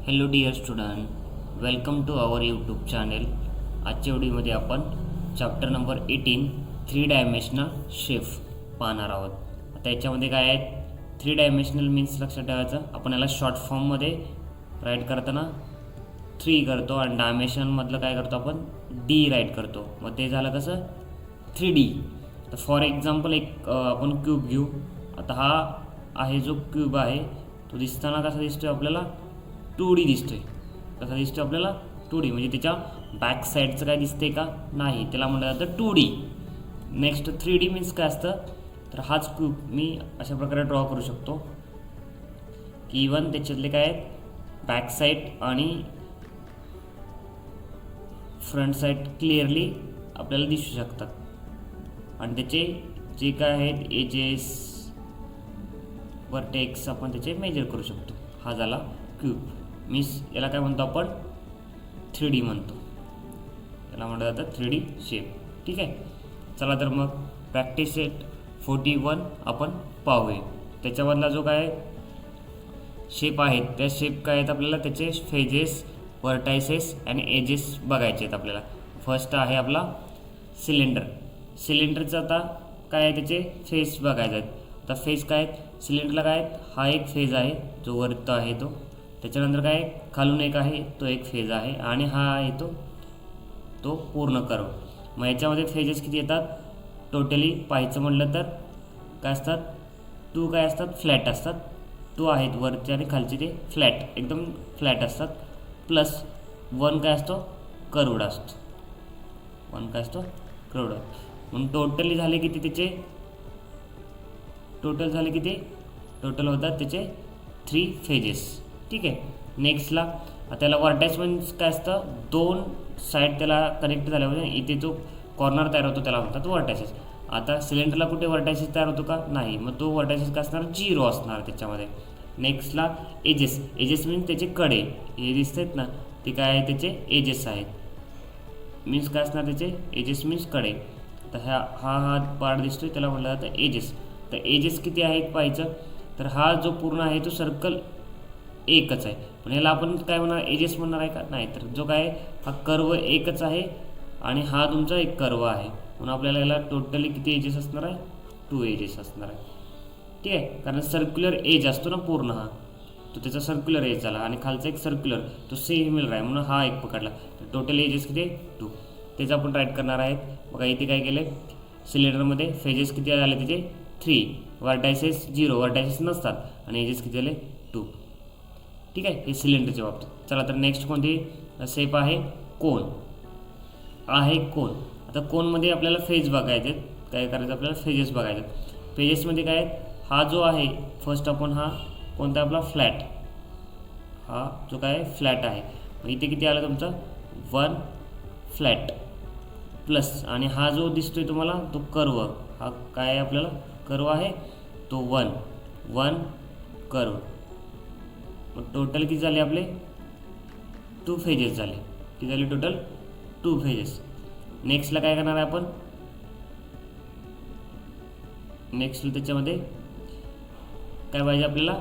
Hello dear student, welcome to our YouTube channel. आजच्या व्हिडिओमध्ये आपण chapter number 18 three dimensional shape पाहणार आहोत. आता याच्यामध्ये काय आहे, थ्री डायमेन्शनल मीन्स लक्षात ठेवायचं. आपण याला शॉर्ट फॉर्ममध्ये राईट करताना 3 करतो आणि डायमेन्शनमधलं काय करतो आपण D राईट करतो. मग ते झालं कसं 3D. तर फॉर एक्झाम्पल एक आपण क्यूब घेऊ. आता हा आहे जो क्यूब आहे तो दिसताना कसा दिसतोय आपल्याला 2D दिसतोय. कसा दिसतोय आपल्याला 2D, म्हणजे त्याच्या बॅक साईडचं काय दिसतंय का नाही, त्याला म्हटलं जातं 2D. नेक्स्ट 3D मीन्स काय असतं, तर हाच क्यूब मी अशा प्रकारे ड्रॉ करू शकतो की इवन त्याच्यातले काय आहेत बॅक साईड आणि फ्रंट साईड क्लिअरली आपल्याला दिसू शकतात आणि त्याचे जे काय आहेत एजेस वर्टेक्स आपण त्याचे मेजर करू शकतो. हा झाला क्यूब. मीन्स याला काय म्हणतो आपण 3D म्हणतो, याला म्हटलं जातं 3D शेप. ठीक आहे, चला तर मग प्रॅक्टिस सेट 41 आपण पाहूया. त्याच्यामधला जो काय शेप आहेत त्या शेप काय आहेत आपल्याला त्याचे फेजेस, वर्टायसेस आणि एजेस बघायचे आहेत आपल्याला. फर्स्ट आहे आपला सिलेंडर. सिलेंडरचं आता काय आहे त्याचे फेस बघायचे आहेत. आता फेस काय आहेत सिलेंडरला काय आहेत, हा एक फेज आहे जो वरत आहे तो, त्याच्यानंतर काय खालून एक आहे तो एक फेज आहे आणि हा आहे तो पूर्ण कर्व. मग याच्यामध्ये फेजेस किती येतात टोटली पाहायचं म्हटलं तर काय असतात 2 काय असतात फ्लॅट असतात. 2 आहेत वरचे आणि खालचे ते फ्लॅट एकदम फ्लॅट असतात. प्लस 1 काय असतो कर्वड असतो. 1 काय असतो कर्वड. म्हणून टोटली झाले किती त्याचे टोटल होतात त्याचे 3 फेजेस. ठीक आहे, नेक्स्टला त्याला वर्टायस मीन्स काय असतं 2 साईड त्याला कनेक्ट झाल्यामुळे इथे जो कॉर्नर तयार होतो त्याला म्हणतात वर्टायसेस. आता सिलेंडरला कुठे वर्टायसेस तयार होतो का नाही, मग तो वर्टायसेस काय असणार 0 असणार त्याच्यामध्ये. नेक्स्टला एजेस मीन्स त्याचे कडे हे दिसत आहेत ना ते काय आहे त्याचे एजेस आहेत. मीन्स काय असणार त्याचे एजेस मीन्स कडे. तर हा पार्ट दिसतोय त्याला म्हटलं जातं एजेस. तर एजेस किती आहेत पाहायचं, तर हा जो पूर्ण आहे तो सर्कल एकच आहे, पण याला आपण काय म्हणणार एजेस म्हणणार आहे का नाही, तर जो काय हा कर्व एकच आहे आणि हा तुमचा एक कर्व आहे म्हणून आपल्याला याला टोटली किती एजेस असणार आहे 2 एजेस असणार आहे. ठीक आहे, कारण सर्क्युलर एज असतो ना पूर्ण हा, तो त्याचा सर्क्युलर एज झाला आणि खालचा एक सर्क्युलर तो सिमिलर आहे म्हणून हा एक पकडला. तर टोटल एजेस किती 2, तेच आपण राईट करणार आहेत. बघा इथे काय केलं सिलेंडरमध्ये फेजेस किती झाले त्याचे 3, वर्टायसेस 0, वर्टायसेस नसतात आणि एजेस किती झाले 2. ठीक आहे, हे सिलेंडरच्या बाबतीत. चला तर नेक्स्ट कोणती शेप आहे कोन. आता कोनमध्ये आपल्याला फेज बघायचे आहेत. काय करायचं आपल्याला फेजेस बघायचे आहेत. फेजेसमध्ये काय आहेत, हा जो आहे फर्स्ट आपण हा कोणता आपला फ्लॅट, हा जो काय फ्लॅट आहे मग इथे किती आला तुमचा 1 फ्लॅट प्लस आणि हा जो दिसतोय तुम्हाला तो कर्व, हा काय आहे आपल्याला कर्व आहे तो 1 कर्व. मग टोटल किती झाले आपले 2 फेजेस झाले. किती झाले टोटल 2 फेजेस. नेक्स्टला काय करणार आहे आपण, नेक्स्टला त्याच्यामध्ये काय पाहिजे आपल्याला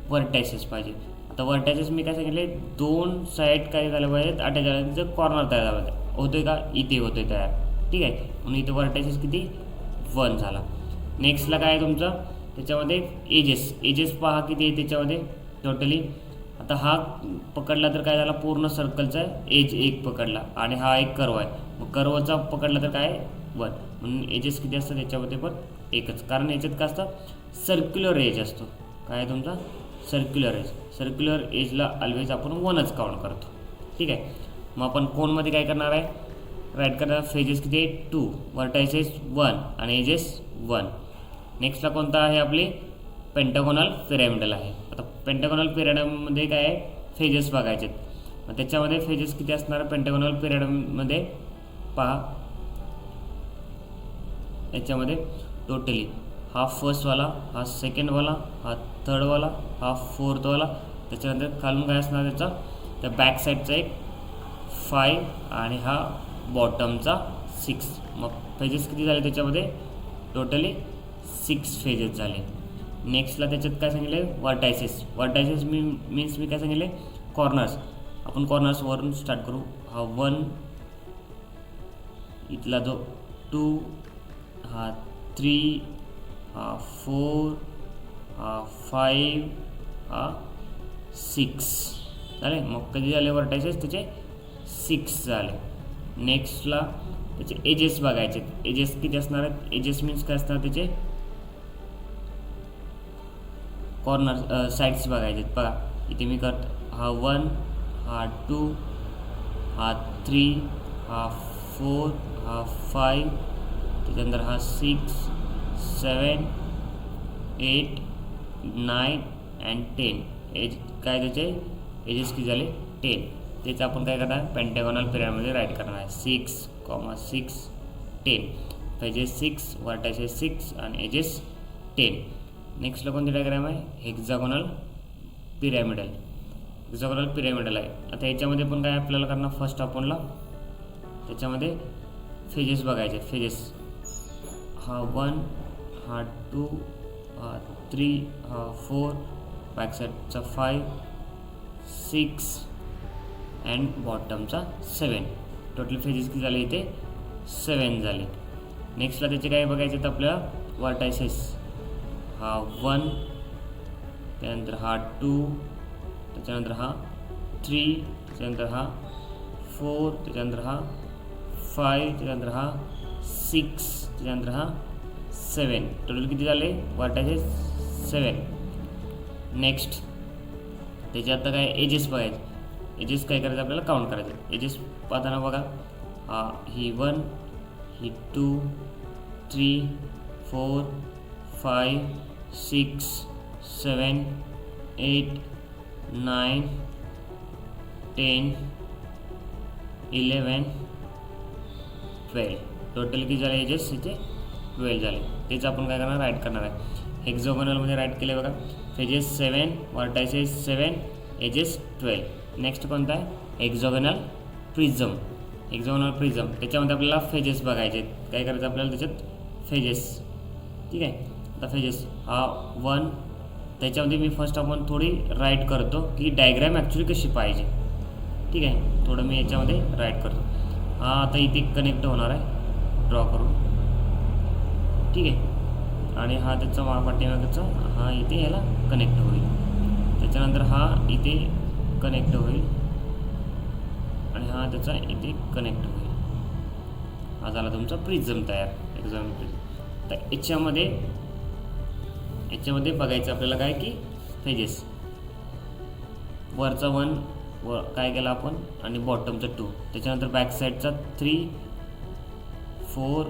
वर्टायसेस पाहिजे. आता वर्टायसेस मी काय सांगितले 2 साईड काय झाले पाहिजेत अटॅच झाले, त्याचं कॉर्नर तयार झाला होतोय का इथे होतोय तयार. ठीक आहे, म्हणून इथे वर्टायसेस किती 1 झाला. नेक्स्टला काय आहे तुमचं त्याच्यामध्ये एजेस पहा किती आहे त्याच्यामध्ये टोटली. आता हा पकडला तर काय झाला पूर्ण सर्कलचा एज 1 पकडला आणि हा एक कर्व आहे, मग कर्वचा पकडला तर काय 1 म्हणून एजेस किती असतात त्याच्यामध्ये पण एकच, कारण याच्यात काय असतं सर्क्युलर एज असतो. काय आहे तुमचा सर्क्युलर एजला ऑलवेज आपण 1च काउंट करतो. ठीक आहे, मग आपण कोनमध्ये काय करणार आहे राईट करणार फेजेस किती आहे 2, वर्टायसेस 1 आणि एजेस 1. नेक्स्टला कोणता आहे आपले पेंटागोनल पिरॅमिडल आहे. आता पेंटागोनल पिरॅमिडमध्ये काय आहे फेजेस बघायचे आहेत. मग त्याच्यामध्ये फेजेस किती असणार पेंटागोनल पिरॅमिडमध्ये पहा. याच्यामध्ये टोटली हा फर्स्टवाला, हा सेकंडवाला, हा थर्डवाला, हा फोर्थवाला, त्याच्यानंतर खालून काय असणार त्याचा त्या बॅक साईडचा एक 5 आणि हा बॉटमचा 6. मग फेजेस किती झाले त्याच्यामध्ये टोटली 6 फेजेस झाले. नेक्स्टला त्याच्यात काय सांगितले वर्टायसेस मीन्स मी काय सांगितले कॉर्नर्स, आपण कॉर्नर्सवरून स्टार्ट करू. हा 1, इथला जो 2, हा 3, हा 4, हा 5, हा 6 झाले. मग कधी झाले व्हर्टायसेस त्याचे 6 झाले. नेक्स्टला त्याचे एजेस बघायचे. एजेस किती असणार आहेत? एजेस मीन्स काय असणार त्याचे? कॉर्नर साईड्स बघायचे. बघा इथे मी करतो. हा 1, हा 2, हा 3, हा 4, हा 5, त्याच्यानंतर हा 6, 7, 8, 9 अँड 10. एज काय त्याचे एजेस किती झाले? 10. तेच आपण काय करणार? पेंटागोनल पिरामिडमध्ये राईट करणार आहे. 6, 6, 10. एजेस 6, व्हर्टायसेस 6 आणि एजेस 10. नेक्स्टला कोणती डायग्राम आहे? Hexagonal pyramidal. हेक्झागोनल पिरॅमिडल आहे. आता याच्यामध्ये पण काय आपल्याला करणार? फर्स्ट आपणला त्याच्यामध्ये फेजेस बघायचे. फेजेस हा 1, हा 2, हा 3, हा 4, बॅक साईडचा 5, 6 अँड बॉटमचा 7. टोटल फेजेस किती झाले? इथे 7 झाले. नेक्स्टला त्याचे काय बघायचे तर आपल्याला व्हर्टायसेस. हा 1, त्यानंतर हा 2, त्याच्यानंतर हा 3, त्याच्यानंतर हा 4, त्याच्यानंतर हा 5, त्याच्यानंतर हा 6, त्याच्यानंतर हा 7. टोटल किती झाले व्हर्टायसेस? 7. नेक्स्ट त्याचे आता काय एजेस बघायचे. एजेस काय करायचं आपल्याला? काउंट करायचे. एजेस पाहताना बघा ही 1, ही 2, 3, 4, 5, 6, 7, 8, 9, 10, 11, 12. टोटल किती झाले एजेस? इथे 12 झाले. तेच आपण काय करणार? राईट करणार आहे. हेक्झागोनलमध्ये राईट केले बघा. Phases 7, vertices 7, edges 12. नेक्स्ट कोणता आहे? Hexagonal prism. हेक्झागोनल प्रिझम त्याच्यामध्ये आपल्याला फेजेस बघायचे. काय करायचं आपल्याला त्याच्यात? फेजेस. ठीक आहे. आता फेजेस हा 1, त्याच्यामध्ये मी फर्स्ट आपण थोडी राईट करतो की डायग्राम ॲक्च्युली कशी पाहिजे. ठीक आहे. थोडं मी याच्यामध्ये राईट करतो. हा आता इथे कनेक्ट होणार आहे ड्रॉ करून. ठीक आहे. आणि हा त्याचा पाठीमागचा हा इथे याला कनेक्ट होईल. त्याच्यानंतर हा इथे कनेक्ट होईल आणि हा त्याचा इथे कनेक्ट होईल. हा झाला तुमचा प्रिझम तयार. Exam prism. तर याच्यामध्ये बघायचं आपल्याला काय की फेजेस. वरचा 1 काय केला आपण आणि बॉटमचा 2. त्याच्यानंतर बॅक साईडचा 3, 4,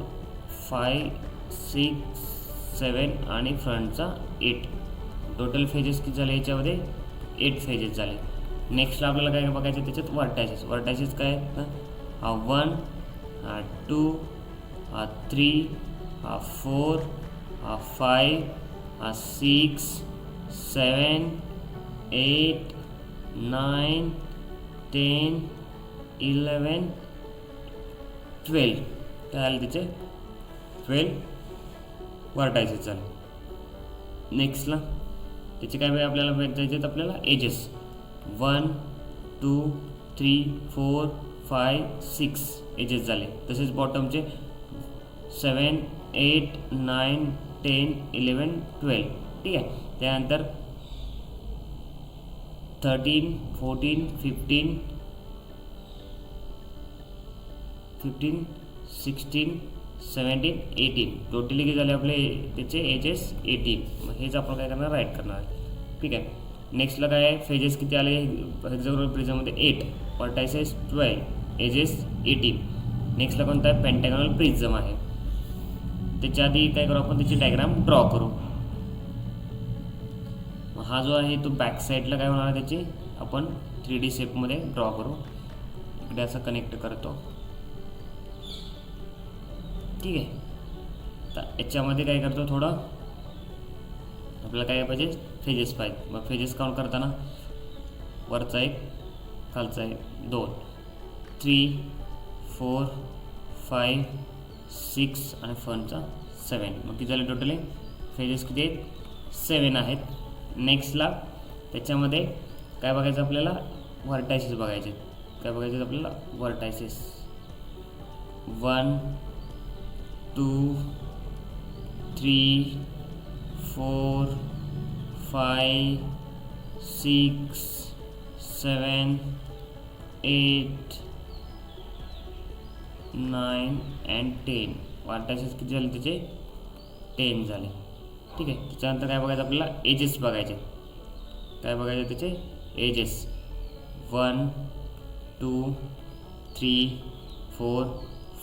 5, 6, 7 आणि फ्रंटचा 8. टोटल फेजेस किती झाले याच्यामध्ये? 8 फेजेस झाले. नेक्स्टला आपल्याला काय बघायचं त्याच्यात? व्हर्टायसेस. व्हर्टायसेस काय आहेत? हा 1, हा 2, हा 3, हा 4, हा 5, हा 6, 7, 8, 9, 10, 11, 12. काय झाले त्याचे? 12 व्हर्टायसेस झाले. नेक्स्टला त्याचे काय वेळ आपल्याला भेटायचे? आपल्याला एजेस 1, 2, 3, 4, 5, 6 एजेस झाले. तसेच बॉटमचे 7, 8, 9, 10, 11, 12. ठीक आहे. त्यानंतर 13, 14, 15, 16, 17, 18. टोटली किती झाले आपले त्याचे एजेस? 18. मग हेच आपण काय करणार? राईट करणार. ठीक आहे. नेक्स्टला काय आहे? फेजेस किती आले हेक्झागोनल प्रिझममध्ये? 8, व्हर्टायसेस 12, एजेस 18. नेक्स्टला कोणता आहे? पेंटागोनल प्रिझम आहे. त्याच्या आधी काय करू आपण? त्याची डायग्राम ड्रॉ करू. हा जो आहे तो बॅक साईडला काय होणार आहे त्याची? आपण 3D शेपमध्ये ड्रॉ करू. इकडे असं कनेक्ट करतो. ठीक आहे. तर याच्यामध्ये काय करतो? थोडं आपल्याला काय पाहिजे? फेजेस पाहिजे. मग फेजेस काउंट करताना वरचा 1, खालचा 1, 2, 3, 4, 5, 6 आणि फ्रंटचा 7. मग किती झाले टोटली फेजेस? किती आहेत? 7 आहेत. नेक्स्टला त्याच्यामध्ये काय बघायचं आपल्याला? व्हर्टायसेस बघायचे. काय बघायचे आपल्याला? Vertices 1 2 3 4 5 6 7 8 9 and 10. व्हर्टायसेस किती झाले त्याचे? 10 झाले. ठीक आहे. त्याच्यानंतर काय बघायचं आपल्याला? एजेस बघायचे. काय बघायचे त्याचे? एजेस 1 2 3 4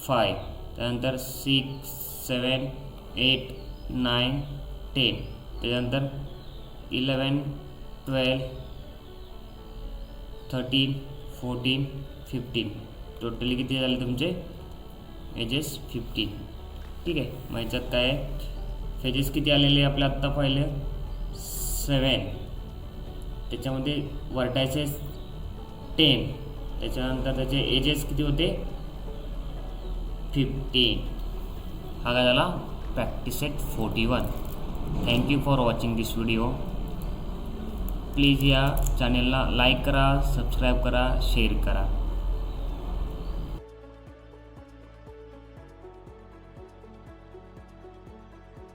5. त्यानंतर 6 7 8 9 10. त्याच्यानंतर 11 12 13 14 15. टोटली किती झाले तुमचे? एजेस 15. ठीक आहे. मग याच्यात काय आहे? फेजेस किती आलेले आपल्या आत्ता पाहिले? 7. त्याच्यामध्ये व्हर्टायसेस 10. त्याच्यानंतर त्याचे एजेस किती होते? 15. हा काय झाला? Practice set 41. Thank you for watching this video. Please या चॅनेलला लाईक करा, सबस्क्राईब करा, शेअर करा.